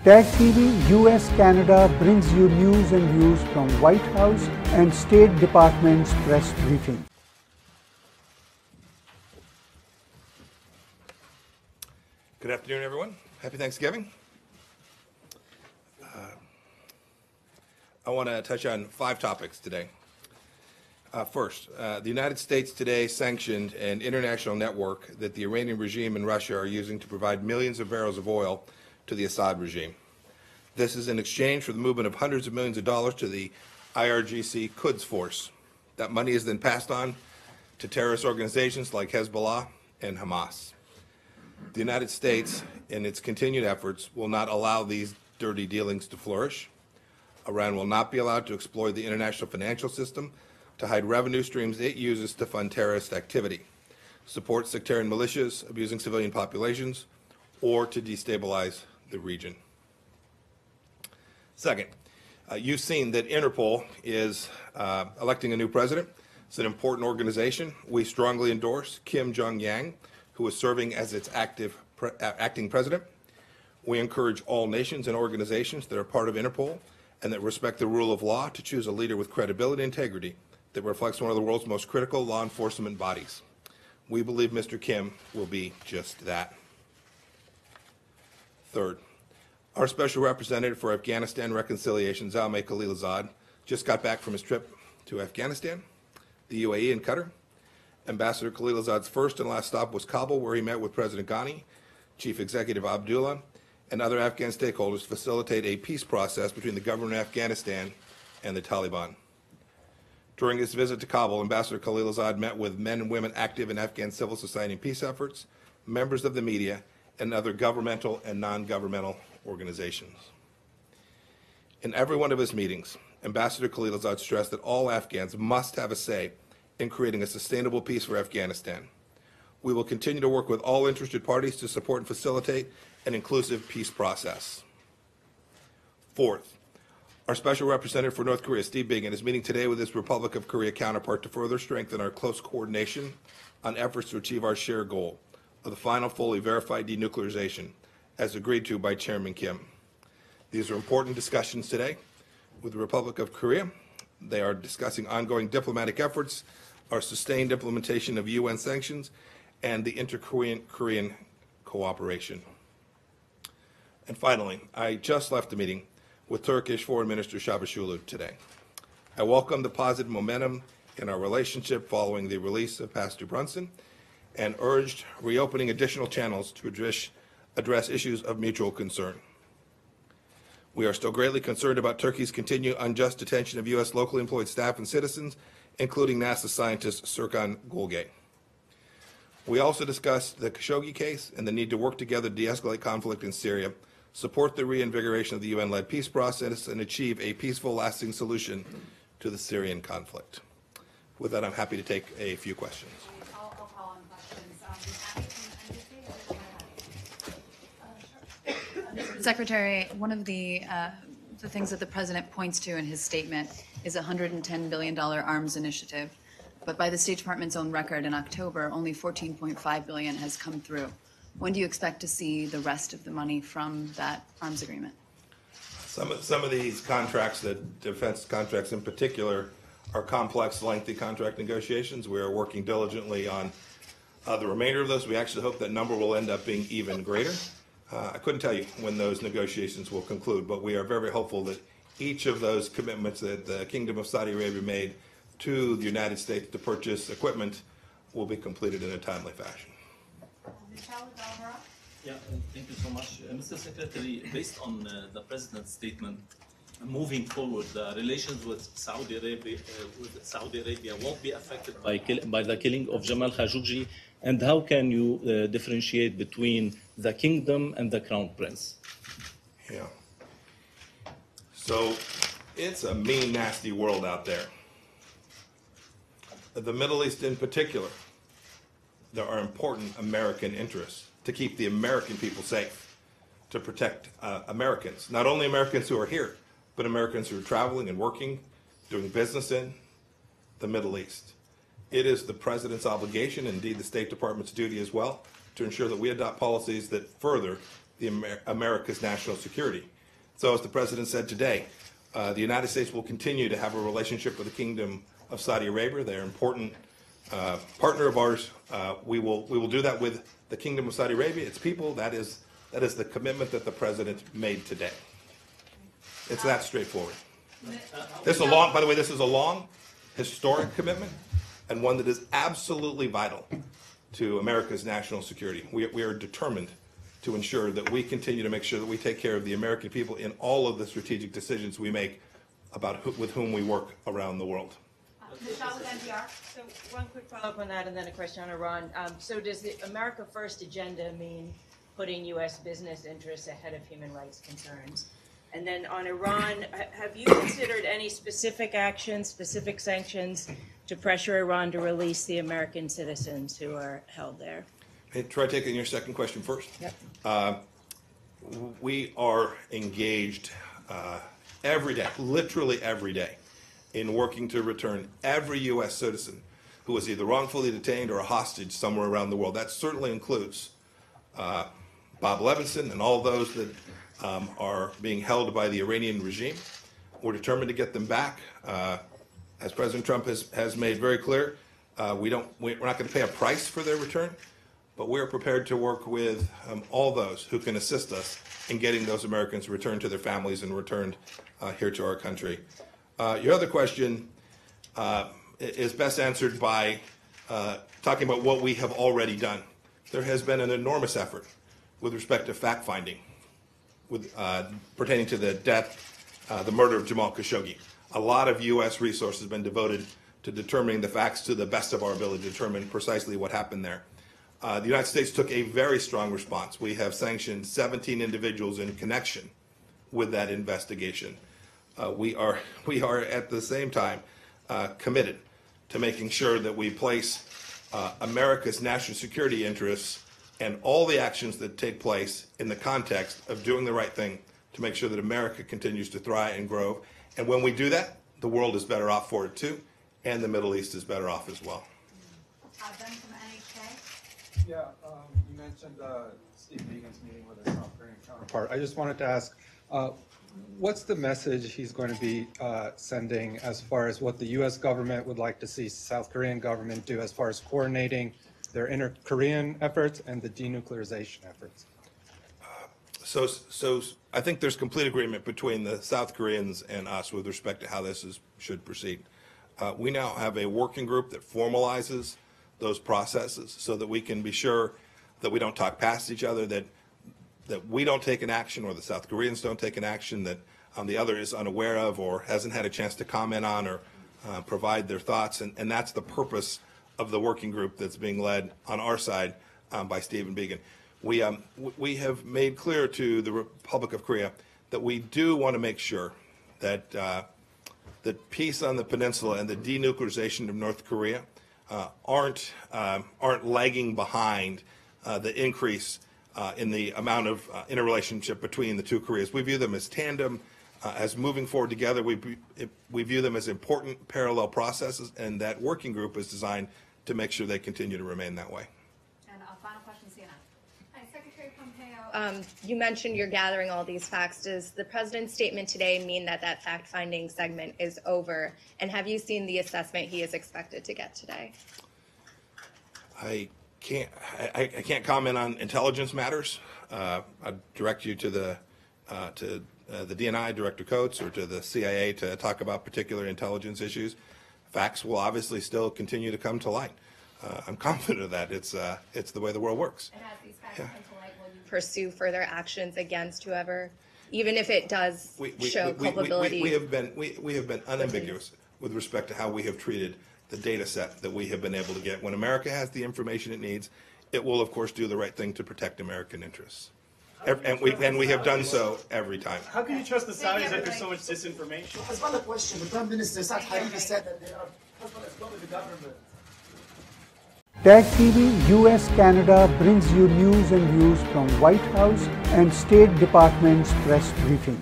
Tag TV US Canada brings you news and views from White House and State Department's press briefing. Good afternoon, everyone. Happy Thanksgiving. I want to touch on 5 topics today. First, the United States today sanctioned an international network that the Iranian regime and Russia are using to provide millions of barrels of oil to the Assad regime. This is in exchange for the movement of hundreds of millions of dollars to the IRGC Quds Force. That money is then passed on to terrorist organizations like Hezbollah and Hamas. The United States, in its continued efforts, will not allow these dirty dealings to flourish. Iran will not be allowed to exploit the international financial system to hide revenue streams it uses to fund terrorist activity, support sectarian militias abusing civilian populations, or to destabilize the region. Second, you've seen that Interpol is electing a new president. It's an important organization. We strongly endorse Kim Jong-yang, who is serving as its acting president. We encourage all nations and organizations that are part of Interpol and that respect the rule of law to choose a leader with credibility and integrity that reflects one of the world's most critical law enforcement bodies. We believe Mr. Kim will be just that. Third, our Special Representative for Afghanistan Reconciliation, Zalmay Khalilzad, just got back from his trip to Afghanistan, the UAE, and Qatar. Ambassador Khalilzad's first and last stop was Kabul, where he met with President Ghani, Chief Executive Abdullah, and other Afghan stakeholders to facilitate a peace process between the government of Afghanistan and the Taliban. During his visit to Kabul, Ambassador Khalilzad met with men and women active in Afghan civil society and peace efforts, members of the media, and other governmental and non-governmental organizations. In every one of his meetings, Ambassador Khalilzad stressed that all Afghans must have a say in creating a sustainable peace for Afghanistan. We will continue to work with all interested parties to support and facilitate an inclusive peace process. Fourth, our Special Representative for North Korea, Steve Biegun, is meeting today with his Republic of Korea counterpart to further strengthen our close coordination on efforts to achieve our shared goal of the final fully verified denuclearization, as agreed to by Chairman Kim. These are important discussions today with the Republic of Korea. They are discussing ongoing diplomatic efforts, our sustained implementation of UN sanctions, and the inter-Korean cooperation. And finally, I just left the meeting with Turkish Foreign Minister Çavuşoğlu today. I welcome the positive momentum in our relationship following the release of Pastor Brunson and urged reopening additional channels to address issues of mutual concern. We are still greatly concerned about Turkey's continued unjust detention of U.S. locally employed staff and citizens, including NASA scientist Serkan Gölge. We also discussed the Khashoggi case and the need to work together to de-escalate conflict in Syria, support the reinvigoration of the UN-led peace process, and achieve a peaceful, lasting solution to the Syrian conflict. With that, I'm happy to take a few questions. I'll call on questions. Secretary, one of the things that the President points to in his statement is a $110 billion arms initiative. But by the State Department's own record in October, only $14.5 billion has come through. When do you expect to see the rest of the money from that arms agreement? Some of these contracts, the defense contracts in particular, are complex, lengthy contract negotiations. We are working diligently on the remainder of those. We actually hope that number will end up being even greater. I couldn't tell you when those negotiations will conclude, but we are very hopeful that each of those commitments that the Kingdom of Saudi Arabia made to the United States to purchase equipment will be completed in a timely fashion. Yeah, thank you so much. Mr. Secretary, based on the President's statement, moving forward, the relations with Saudi Arabia won't be affected by the killing of Jamal Khashoggi, and how can you differentiate between the kingdom and the crown prince? Yeah. So it's a mean, nasty world out there. The Middle East in particular, there are important American interests to keep the American people safe, to protect Americans, not only Americans who are here, but Americans who are traveling and working, doing business in the Middle East. It is the President's obligation, indeed the State Department's duty as well, to ensure that we adopt policies that further America's national security. So as the President said today, the United States will continue to have a relationship with the Kingdom of Saudi Arabia. They're an important partner of ours. We will do that with the Kingdom of Saudi Arabia, its people. That is the commitment that the President made today. It's that straightforward. This is a long, by the way, this is a long, historic commitment, and one that is absolutely vital to America's national security. We are determined to ensure that we continue to make sure that we take care of the American people in all of the strategic decisions we make about with whom we work around the world. Michelle with NPR. So one quick follow-up on that and then a question on Iran. So does the America First agenda mean putting U.S. business interests ahead of human rights concerns? And then on Iran, have you considered any specific actions, specific sanctions to pressure Iran to release the American citizens who are held there? Hey, try taking your second question first. Yep. We are engaged every day, literally every day, in working to return every U.S. citizen who was either wrongfully detained or a hostage somewhere around the world. That certainly includes Bob Levinson and all those that are being held by the Iranian regime. We're determined to get them back. As President Trump has made very clear, we're not going to pay a price for their return, but we're prepared to work with all those who can assist us in getting those Americans returned to their families and returned here to our country. Your other question is best answered by talking about what we have already done. There has been an enormous effort with respect to fact-finding pertaining to the death, the murder of Jamal Khashoggi. A lot of U.S. resources have been devoted to determining the facts to the best of our ability to determine precisely what happened there. The United States took a very strong response. We have sanctioned 17 individuals in connection with that investigation. We are at the same time committed to making sure that we place America's national security interests and all the actions that take place in the context of doing the right thing to make sure that America continues to thrive and grow. And when we do that, the world is better off for it too, and the Middle East is better off as well. Ben from NHK. Yeah, you mentioned Steve Beagan's meeting with his South Korean counterpart. I just wanted to ask, what's the message he's going to be sending as far as what the U.S. government would like to see South Korean government do as far as coordinating their inter-Korean efforts and the denuclearization efforts? So I think there's complete agreement between the South Koreans and us with respect to how this should proceed. We now have a working group that formalizes those processes so that we can be sure that we don't talk past each other, that we don't take an action or the South Koreans don't take an action that the other is unaware of or hasn't had a chance to comment on or provide their thoughts. And that's the purpose of the working group that's being led on our side by Stephen Beagan. We have made clear to the Republic of Korea that we do want to make sure that that peace on the peninsula and the denuclearization of North Korea aren't lagging behind the increase in the amount of interrelationship between the two Koreas. We view them as tandem, as moving forward together. We view them as important parallel processes, and that working group is designed to make sure they continue to remain that way. And a final question, CNN. Hi, Secretary Pompeo. You mentioned you're gathering all these facts. Does the president's statement today mean that that fact-finding segment is over? And have you seen the assessment he is expected to get today? I can't comment on intelligence matters. I direct you to the DNI, Director Coates, or to the CIA to talk about particular intelligence issues. Facts will obviously still continue to come to light. I'm confident of that. It's the way the world works. And as these facts come to light, will you pursue further actions against whoever, even if it does show culpability? We have been unambiguous with respect to how we have treated the data set that we have been able to get. When America has the information it needs, it will, of course, do the right thing to protect American interests. And we have done so every time. How can you trust the Saudis if there's so much disinformation? As well, a question. The Prime Minister Saad Hariri said that they are as well as go with the government. Tag TV US Canada brings you news and views from White House and State Department's press briefing.